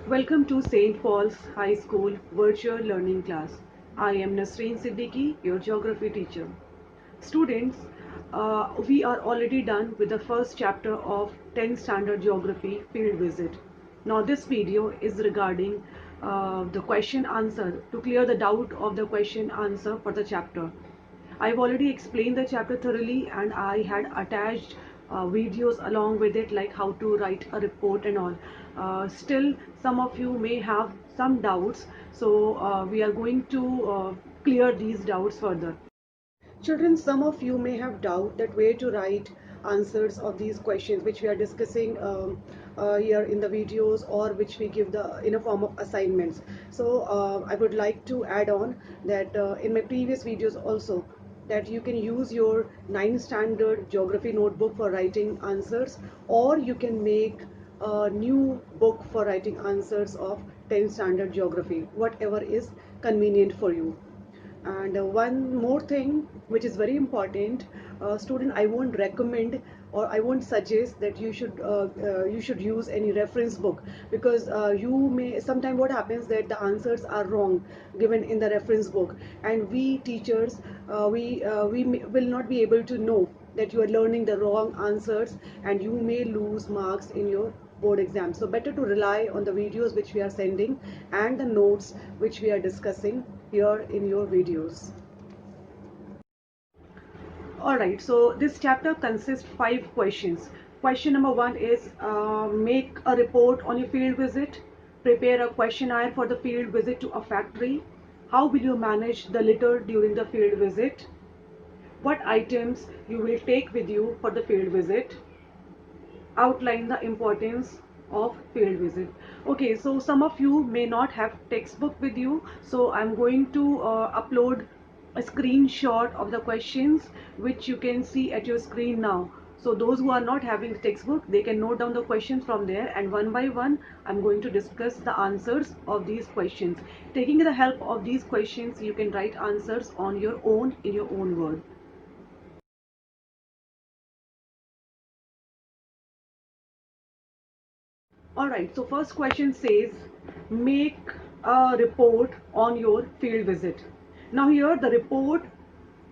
Welcome to St. Paul's High School virtual learning class. I am Nasreen Siddiqui, your geography teacher. Students, we are already done with the first chapter of 10th Standard Geography Field Visit. Now this video is regarding the question answer to clear the doubt of the question answer for the chapter. I've already explained the chapter thoroughly and I had attached videos along with it, like how to write a report and all. Still, some of you may have some doubts, so we are going to clear these doubts further. Children, some of you may have doubt that where to write answers of these questions which we are discussing here in the videos, or which we give the in a form of assignments. So I would like to add on that in my previous videos also, that you can use your 9th standard geography notebook for writing answers, or you can make a new book for writing answers of 10th standard geography, whatever is convenient for you. And one more thing which is very important, student, I won't recommend or I won't suggest that you should use any reference book, because you may sometime what happens that the answers are wrong given in the reference book, and we teachers will not be able to know that you are learning the wrong answers, and you may lose marks in your board exam. So better to rely on the videos which we are sending and the notes which we are discussing here in your videos. Alright, so this chapter consists 5 questions. Question number 1 is make a report on your field visit, prepare a questionnaire for the field visit to a factory, how will you manage the litter during the field visit, what items you will take with you for the field visit, outline the importance of field visit. Okay, so some of you may not have textbook with you, so I'm going to upload a screenshot of the questions which you can see at your screen now. So those who are not having the textbook, they can note down the questions from there, and one by one I'm going to discuss the answers of these questions. Taking the help of these questions, you can write answers on your own in your own word. Alright, so first question says make a report on your field visit. Now here the report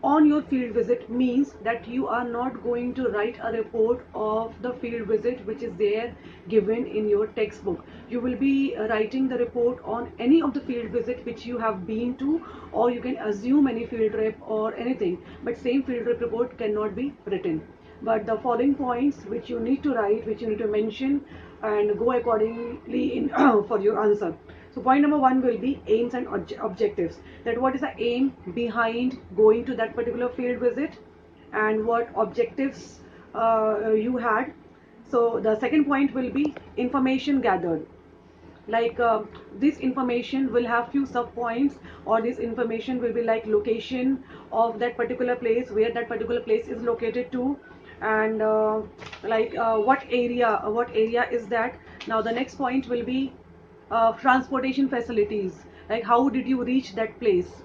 on your field visit means that you are not going to write a report of the field visit which is there given in your textbook. You will be writing the report on any of the field visit which you have been to, or you can assume any field trip or anything, but same field trip report cannot be written. But the following points which you need to write, which you need to mention and go accordingly in for your answer. So point number 1 will be aims and objectives. That what is the aim behind going to that particular field visit, and what objectives you had. So the second point will be information gathered. Like this information will have few sub points, or this information will be like location of that particular place, where that particular place is located to, and what area is that. Now the next point will be transportation facilities, like how did you reach that place,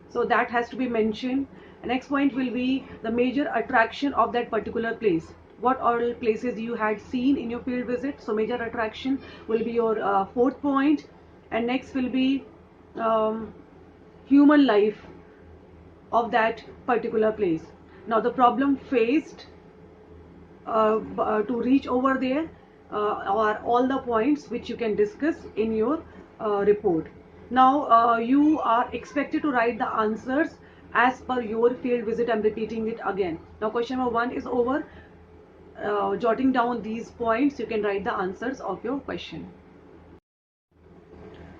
so that has to be mentioned. The next point will be the major attraction of that particular place, what all places you had seen in your field visit, so major attraction will be your fourth point. And next will be um, human life of that particular place. Now the problem faced to reach over there are all the points which you can discuss in your report. Now you are expected to write the answers as per your field visit. I'm repeating it again. Now question number 1 is over. Jotting down these points, you can write the answers of your question.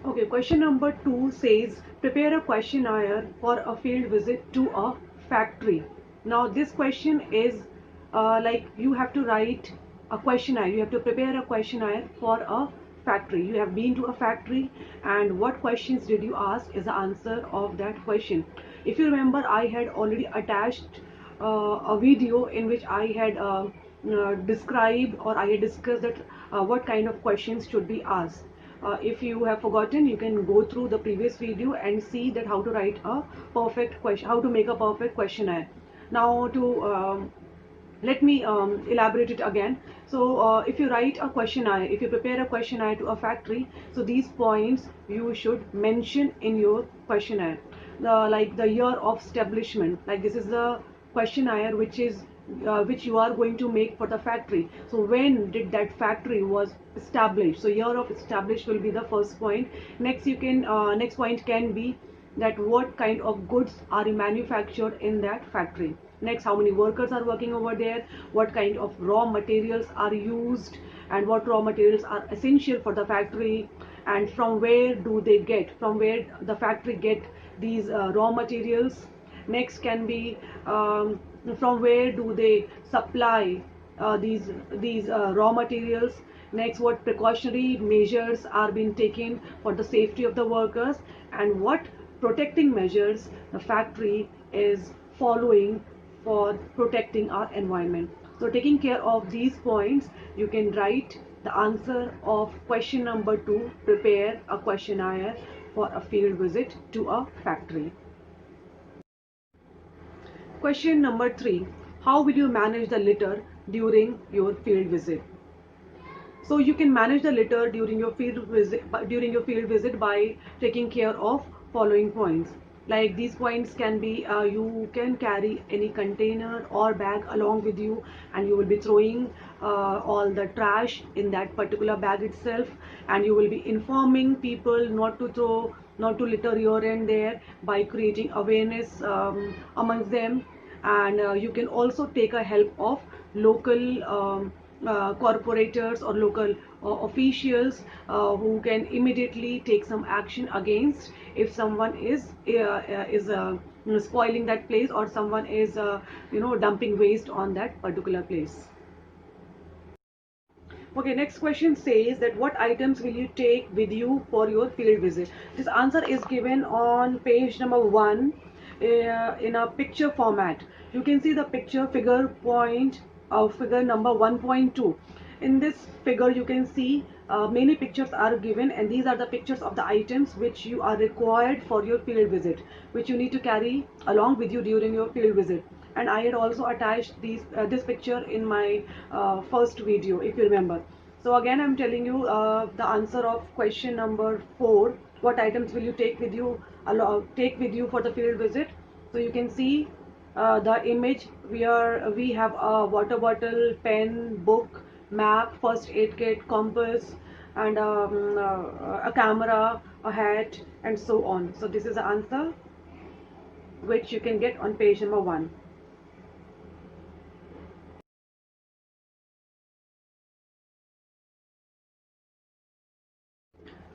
Okay, question number 2 says prepare a questionnaire for a field visit to a factory. Now this question is like you have to write a questionnaire, you have to prepare a questionnaire for a factory. You have been to a factory, and what questions did you ask is the answer of that question. If you remember, I had already attached a video in which I had described, or I had discussed that what kind of questions should be asked. If you have forgotten, you can go through the previous video and see that how to write a perfect question, how to make a perfect questionnaire. Now to Let me elaborate it again. So if you write a questionnaire, if you prepare a questionnaire to a factory, so these points you should mention in your questionnaire. Like the year of establishment, like this is the questionnaire which you are going to make for the factory. So when did that factory was established? So year of established will be the first point. Next you can next point can be that what kind of goods are manufactured in that factory. Next, how many workers are working over there, what kind of raw materials are used, and what raw materials are essential for the factory, and from where the factory get these raw materials. Next can be from where do they supply these raw materials. Next, what precautionary measures are being taken for the safety of the workers, and what protecting measures the factory is following for protecting our environment. So taking care of these points, you can write the answer of question number 2, prepare a questionnaire for a field visit to a factory. Question number 3, how will you manage the litter during your field visit? So you can manage the litter during your field visit by taking care of following points. Like these points can be you can carry any container or bag along with you, and you will be throwing all the trash in that particular bag itself, and you will be informing people not to litter your end there by creating awareness amongst them. And you can also take a help of local corporators or local officials who can immediately take some action against if someone is spoiling that place, or someone is dumping waste on that particular place. Okay, next question says that what items will you take with you for your field visit? This answer is given on page number 1 in a picture format. You can see the picture figure number 1.2. In this figure you can see many pictures are given, and these are the pictures of the items which you are required for your field visit, which you need to carry along with you during your field visit. And I had also attached this picture in my first video, if you remember. So again I'm telling you the answer of question number 4, what items will you take with you for the field visit. So you can see the image where we have a water bottle, pen, book, map, first aid kit, compass, and a camera, a hat, and so on. So this is the answer which you can get on page number 1.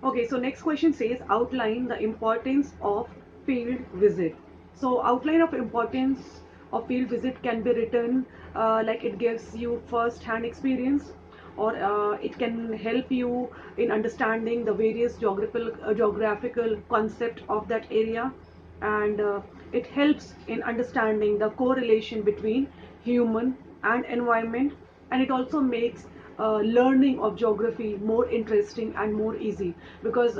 Okay, so next question says outline the importance of field visit. So outline of importance of field visit can be written like it gives you first hand experience, or it can help you in understanding the various geographical concept of that area, and it helps in understanding the correlation between human and environment, and it also makes learning of geography more interesting and more easy, because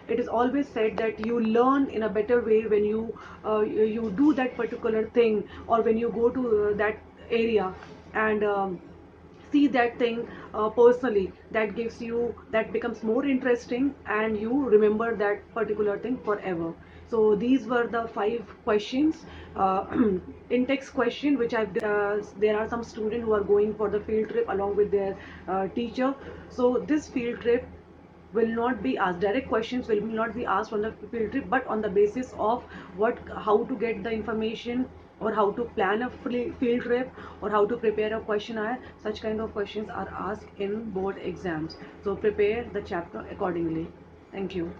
it is always said that you learn in a better way when you do that particular thing, or when you go to that area and see that thing personally. That becomes more interesting, and you remember that particular thing forever. So these were the 5 questions in text question which I've there are some students who are going for the field trip along with their teacher. So this field trip will not be asked, direct questions will not be asked on the field trip, but on the basis of how to get the information, or how to plan a field trip, or how to prepare a questionnaire. Such kind of questions are asked in board exams. So prepare the chapter accordingly. Thank you.